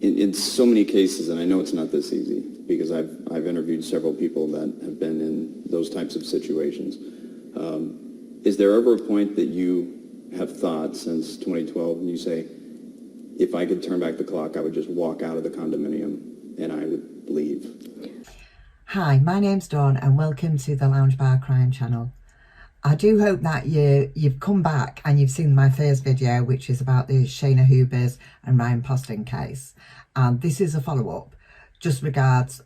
in so many cases, and I know it's not this easy, because I've interviewed several people that have been in those types of situations. Is there ever a point that you have thought since 2012 and you say, if I could turn back the clock, I would just walk out of the condominium and I would leave? Hi, my name's Dawn and welcome to the Lounge Bar Crime Channel. I do hope that you've come back and you've seen my first video, which is about the Shayna Hubers and Ryan Poston case. And this is a follow-up, just regards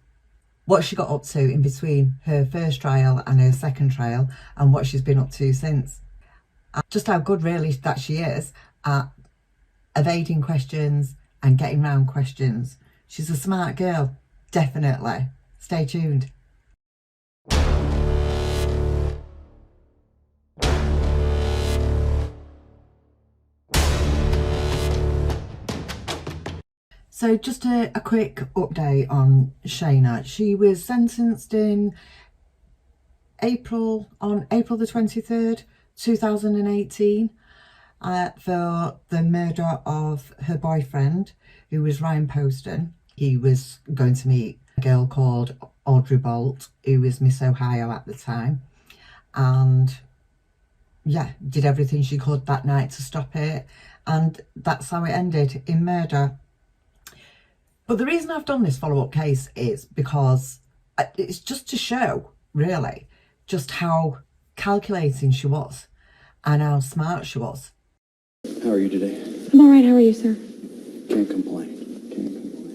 what she got up to in between her first trial and her second trial and what she's been up to since. Just how good really that she is at evading questions and getting around questions. She's a smart girl, definitely. Stay tuned. So just a quick update on Shayna. She was sentenced on April the 23rd, 2018 for the murder of her boyfriend, who was Ryan Poston. He was going to meet a girl called Audrey Bolte, who was Miss Ohio at the time, and yeah, did everything she could that night to stop it, and that's how it ended, in murder. But the reason I've done this follow-up case is because it's just to show, really, just how calculating she was and how smart she was. How are you today? I'm all right. How are you, sir? Can't complain.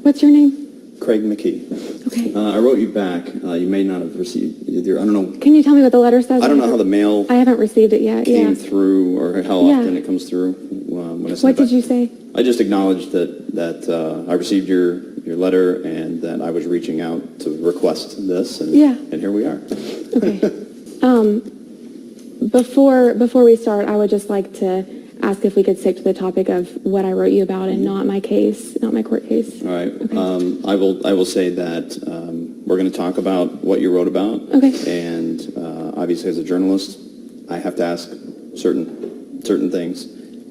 What's your name? Craig McKee. Okay. I wrote you back. You may not have received either. I don't know. Can you tell me what the letter says? I don't know how the mail I haven't received it yet. came through, or how often it comes through. When I sent What it back. did you say? I just acknowledged that I received your letter and that I was reaching out to request this, and here we are. Okay. Before we start, I would just like to ask if we could stick to the topic of what I wrote you about and not my case, not my court case. All right. Okay. I will say that we're going to talk about what you wrote about. Okay. And obviously, as a journalist, I have to ask certain things.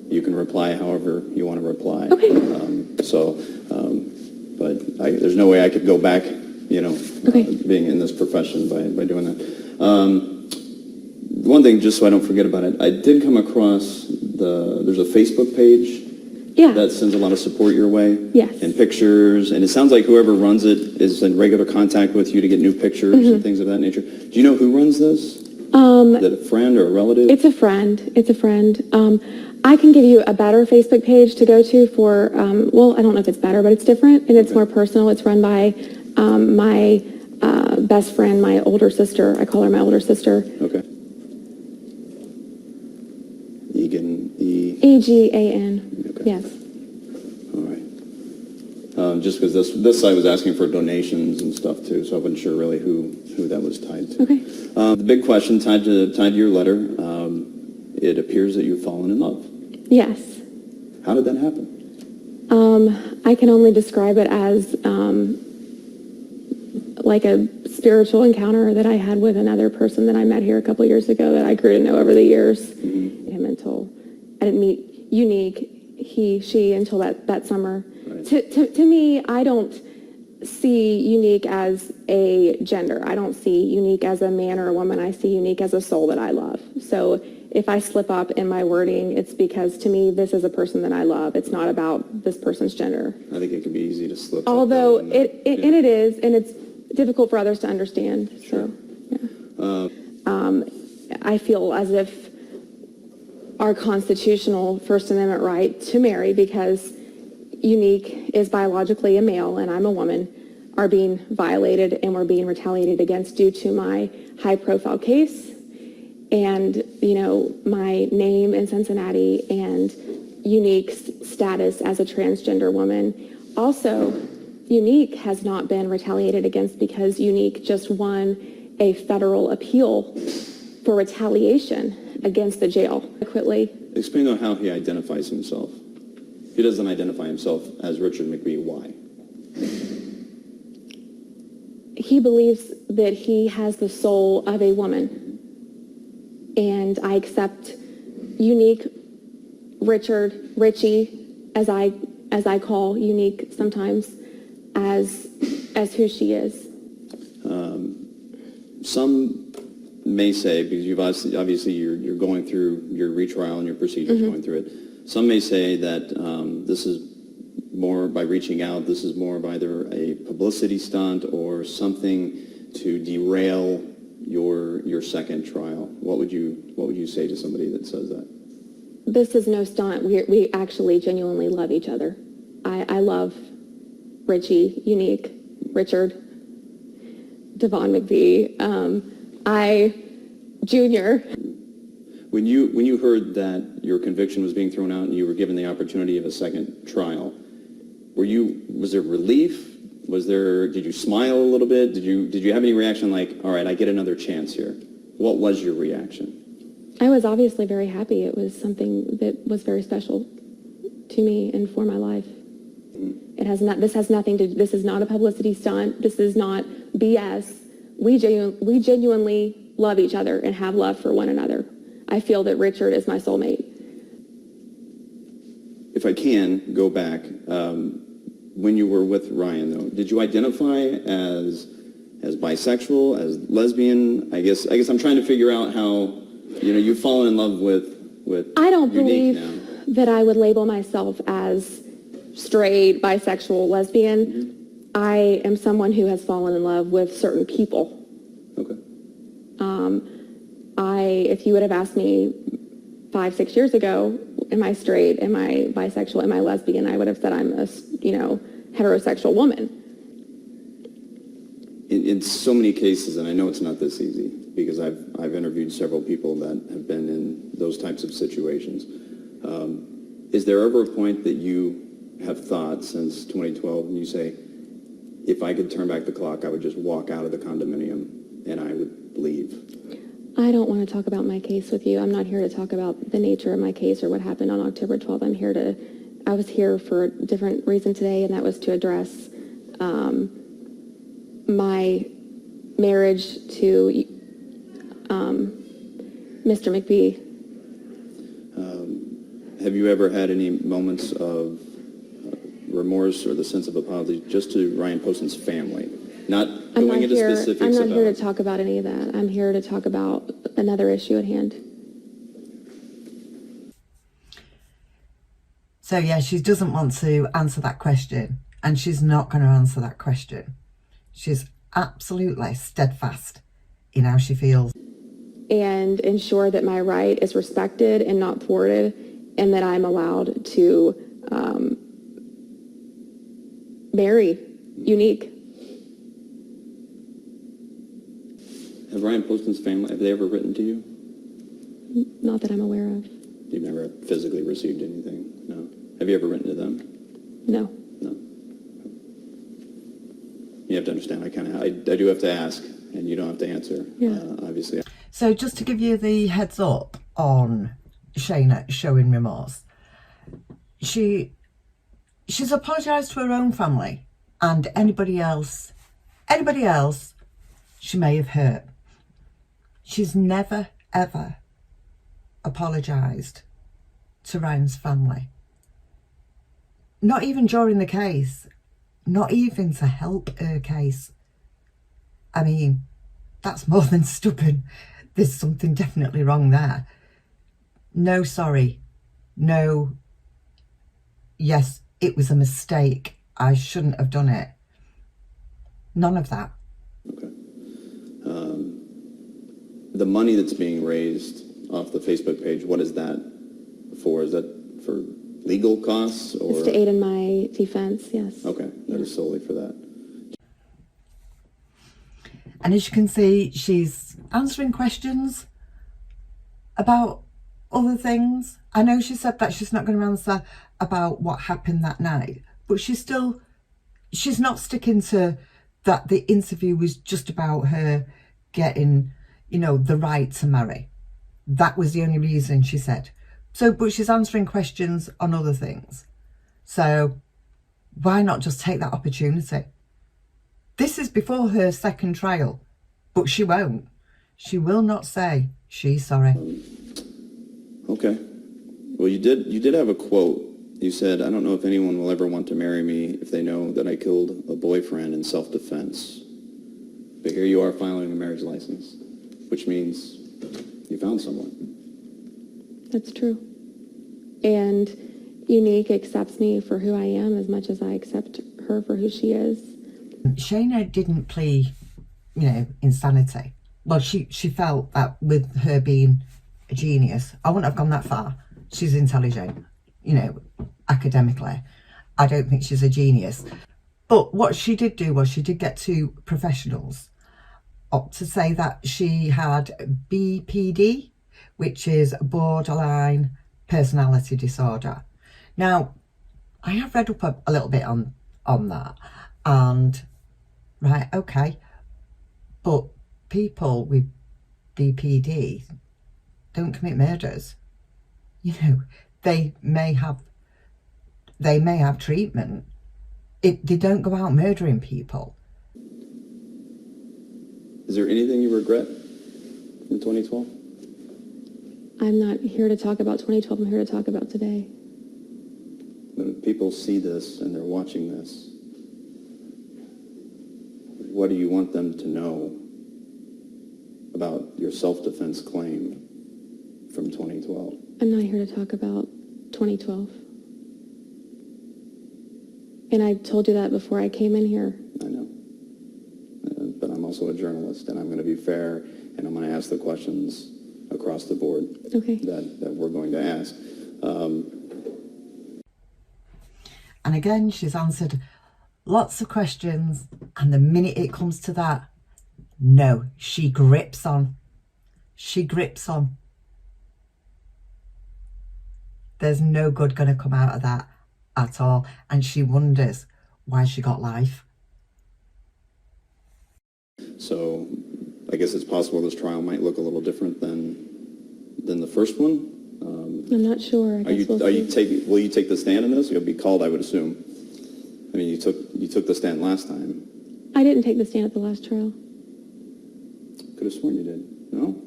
You can reply however you want to reply. Okay. But there's no way I could go back, Okay. being in this profession by doing that. One thing, just so I don't forget about it, I did come across there's a Facebook page that sends a lot of support your way. Yes. And pictures, and it sounds like whoever runs it is in regular contact with you to get new pictures and things of that nature. Do you know who runs this? Is it a friend or a relative? It's a friend. It's a friend. I can give you a better Facebook page to go to for, well, I don't know if it's better, but it's different and it's more personal. It's run by my best friend, my older sister. I call her my older sister. Okay. E-G-A-N. Okay. Yes. All right. Just because this site was asking for donations and stuff too, so I wasn't sure really who that was tied to. Okay. The big question tied to your letter, it appears that you've fallen in love. Yes. How did that happen? I can only describe it as like a spiritual encounter that I had with another person that I met here a couple of years ago that I grew to know over the years. Him until I didn't meet Unique, she until that summer. Right. To me, I don't see Unique as a gender. I don't see Unique as a man or a woman. I see Unique as a soul that I love. So if I slip up in my wording, it's because to me, this is a person that I love. It's not about this person's gender. I think it can be easy to slip up. Although it is, and it's difficult for others to understand. Sure. So, yeah. I feel as if our constitutional First Amendment right to marry, because Unique is biologically a male and I'm a woman, are being violated and we're being retaliated against due to my high-profile case and, my name in Cincinnati and Unique's status as a transgender woman. Also, Unique has not been retaliated against because Unique just won a federal appeal for retaliation against the jail. Quickly. Explain on how he identifies himself. He doesn't identify himself as Richard McBee. Why? He believes that he has the soul of a woman. And I accept Unique, Richard, Richie, as I as I call unique sometimes, as who she is. Some may say, because you've obviously you're going through your retrial and your procedures going through it, some may say that this is more by reaching out, this is more of either a publicity stunt or something to derail your second trial. What would you say to somebody that says that? This is no stunt. We actually genuinely love each other. I love Richie, Unique, Richard, Devon McVie, Junior. When you heard that your conviction was being thrown out and you were given the opportunity of a second trial, was there relief? Did you smile a little bit? Did you have any reaction like, all right, I get another chance here? What was your reaction? I was obviously very happy. It was something that was very special to me and for my life. This is not a publicity stunt. This is not BS. We genuinely love each other and have love for one another. I feel that Richard is my soulmate. If I can go back, when you were with Ryan, though, did you identify as bisexual, as lesbian? I guess I'm trying to figure out how you've fallen in love with. I don't believe that I would label myself as straight, bisexual, lesbian. I am someone who has fallen in love with certain people. Okay. If you would have asked me 5-6 years ago, am I straight, am I bisexual, am I lesbian, I would have said I'm a heterosexual woman. In so many cases, and I know it's not this easy because I've interviewed several people that have been in those types of situations. Is there ever a point that you have thought since 2012 and you say, if I could turn back the clock, I would just walk out of the condominium and I would leave? I don't want to talk about my case with you. I'm not here to talk about the nature of my case or what happened on October 12th. I was here for a different reason today, and that was to address my marriage to Mr. McVie. Have you ever had any moments of remorse or the sense of apology just to Ryan Poston's family? Not going into specifics. I'm not here to talk about any of that. I'm here to talk about another issue at hand. So yeah, she doesn't want to answer that question, and she's not going to answer that question. She's absolutely steadfast in how she feels. And ensure that my right is respected and not thwarted, and that I'm allowed to marry Unique. Have Ryan Poston's family, have they ever written to you? Not that I'm aware of. You've never physically received anything? No. Have you ever written to them? No. No. You have to understand, I do have to ask, and you don't have to answer, obviously. So just to give you the heads up on Shayna showing remorse, she's apologised to her own family and anybody else she may have hurt. She's never, ever apologised to Ryan's family. Not even during the case. Not even to help her case. I mean, that's more than stubborn. There's something definitely wrong there. No, sorry. No, yes, it was a mistake. I shouldn't have done it. None of that. Okay. The money that's being raised off the Facebook page, what is that for? Is that for legal costs? Or? It's to aid in my defense, yes. Okay, that is solely for that. And as you can see, she's answering questions about other things. I know she said that she's not going to answer about what happened that night, but she's not sticking to that the interview was just about her getting, the right to marry. That was the only reason, she said. So, but she's answering questions on other things. So why not just take that opportunity? This is before her second trial, but she won't. She will not say she's sorry. Okay. Well, you did have a quote You said, I don't know if anyone will ever want to marry me if they know that I killed a boyfriend in self-defense. But here you are filing a marriage license, which means you found someone. That's true. And Unique accepts me for who I am as much as I accept her for who she is. Shayna didn't plead, insanity. Well, she felt that with her being a genius, I wouldn't have gone that far. She's intelligent, academically. I don't think she's a genius. But what she did do was she did get two professionals up to say that she had BPD, which is borderline personality disorder. Now, I have read up a little bit on that, and right, okay, but people with BPD don't commit murders. They may have treatment. They don't go out murdering people. Is there anything you regret from 2012? I'm not here to talk about 2012. I'm here to talk about today. When people see this and they're watching this, what do you want them to know about your self-defense claim from 2012? I'm not here to talk about 2012. And I told you that before I came in here. I know. But I'm also a journalist, and I'm going to be fair, and I'm going to ask the questions across the board that we're going to ask. And again, she's answered lots of questions, and the minute it comes to that, no, she grips on. She grips on. There's no good going to come out of that at all. And she wonders why she got life. So I guess it's possible this trial might look a little different than the first one. I'm not sure. Will you take the stand in this? You'll be called, I would assume. I mean, you took the stand last time. I didn't take the stand at the last trial. Could have sworn you did. No?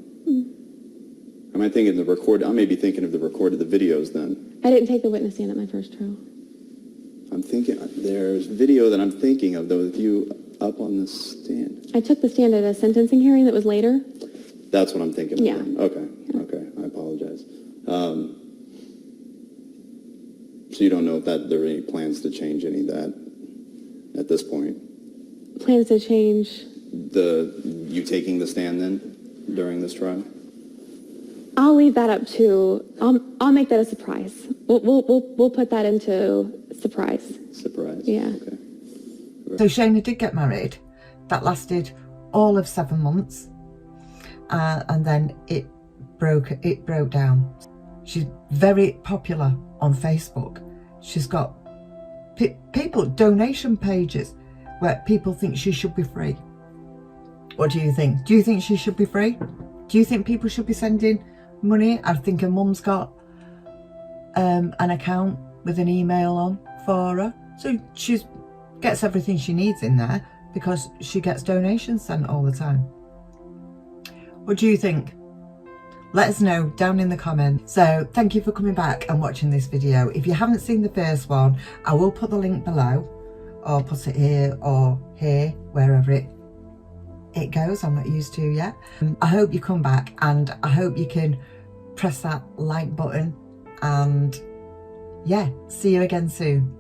Am I thinking I may be thinking of the videos then. I didn't take the witness stand at my first trial. I'm thinking, there's video that I'm thinking of, though, with you up on the stand. I took the stand at a sentencing hearing that was later. That's what I'm thinking of. Yeah. Then. Okay, I apologize. So you don't know if there are any plans to change any of that at this point? Plans to change? You taking the stand then during this trial? I'll leave that up to, I'll make that a surprise. We'll put that into surprise. Surprise? Yeah. Okay. So Shayna did get married. That lasted all of 7 months. And then it broke down. She's very popular on Facebook. She's got donation pages where people think she should be free. What do you think? Do you think she should be free? Do you think people should be sending money? I think her mum's got an account with an email on for her. So she gets everything she needs in there because she gets donations sent all the time. What do you think? Let us know down in the comments. So thank you for coming back and watching this video. If you haven't seen the first one, I will put the link below, or put it here or here, wherever it goes. I'm not used to yet. I hope you come back, and I hope you can press that like button, and yeah, see you again soon.